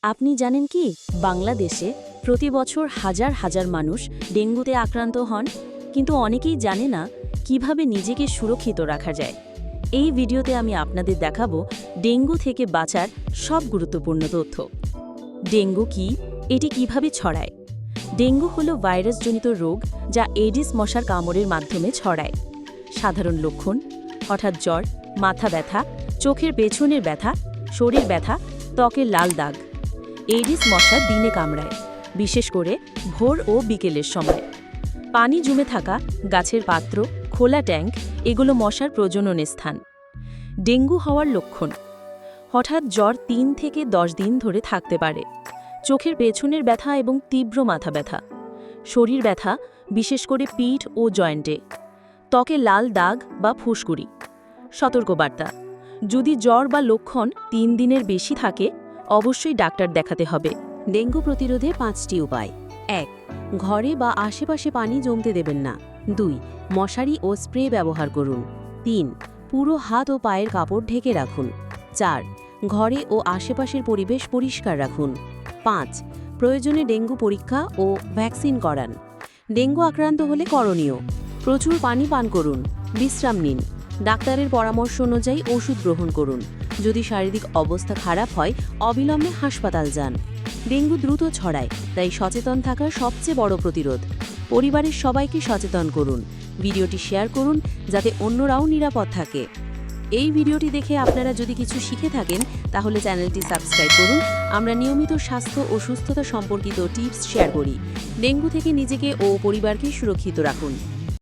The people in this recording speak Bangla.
আপনি জানেন কি বাংলাদেশে প্রতি বছর হাজার হাজার মানুষ ডেঙ্গুতে আক্রান্ত হন, কিন্তু অনেকেই জানে না কিভাবে নিজেকে সুরক্ষিত রাখা যায়। এই ভিডিওতে আমি আপনাদের দেখাবো ডেঙ্গু থেকে বাঁচার সব গুরুত্বপূর্ণ তথ্য। ডেঙ্গু কি, এটি কিভাবে ছড়ায়? ডেঙ্গু হলো ভাইরাসজনিত রোগ যা এডিস মশার কামড়ের মাধ্যমে ছড়ায়। সাধারণ লক্ষণ: হঠাৎ জ্বর, মাথা ব্যথা, চোখের পেছনের ব্যথা, শরীর ব্যথা, ত্বকের লাল দাগ। এডিস মশা দিনে কামড়ায়, বিশেষ করে ভোর ও বিকেলের সময়। পানি জমে থাকা, গাছের পাত্র, খোলা ট্যাঙ্ক এগুলো মশার প্রজননের স্থান। ডেঙ্গু হওয়ার লক্ষণ: হঠাৎ জ্বর ৩ থেকে ১০ দিন ধরে থাকতে পারে, চোখের পেছনের ব্যথা এবং তীব্র মাথা ব্যথা, শরীর ব্যথা বিশেষ করে পিঠ ও জয়েন্টে, ত্বকে লাল দাগ বা ফুসকুড়ি। সতর্কবার্তা: যদি জ্বর বা লক্ষণ ৩ দিনের বেশি থাকে অবশ্যই ডাক্তার দেখাতে হবে। ডেঙ্গু প্রতিরোধে 5টি উপায়। ১. ঘরে বা আশেপাশে পানি জমতে দেবেন না। ২. মশারি ও স্প্রে ব্যবহার করুন। ৩. পুরো হাত ও পায়ের কাপড় ঢেকে রাখুন। ৪. ঘরে ও আশেপাশের পরিবেশ পরিষ্কার রাখুন। ৫. প্রয়োজনে ডেঙ্গু পরীক্ষা ও ভ্যাকসিন করান। ডেঙ্গু আক্রান্ত হলে করণীয়: প্রচুর পানি পান করুন, বিশ্রাম নিন, ডাক্তারের পরামর্শ অনুযায়ী ওষুধ গ্রহণ করুন। যদি শারীরিক অবস্থা খারাপ হয় অবিলম্বে হাসপাতাল যান। ডেঙ্গু দ্রুত ছড়ায়, তাই সচেতন থাকা সবচেয়ে বড় প্রতিরোধ। পরিবারের সবাইকে সচেতন করুন, ভিডিওটি শেয়ার করুন যাতে অন্যরাও নিরাপদ থাকে। এই ভিডিওটি দেখে আপনারা যদি কিছু শিখে থাকেন তাহলে চ্যানেলটি সাবস্ক্রাইব করুন। আমরা নিয়মিত স্বাস্থ্য ও সুস্থতা সম্পর্কিত টিপস শেয়ার করি। ডেঙ্গু থেকে নিজেকে ও পরিবারকে সুরক্ষিত রাখুন।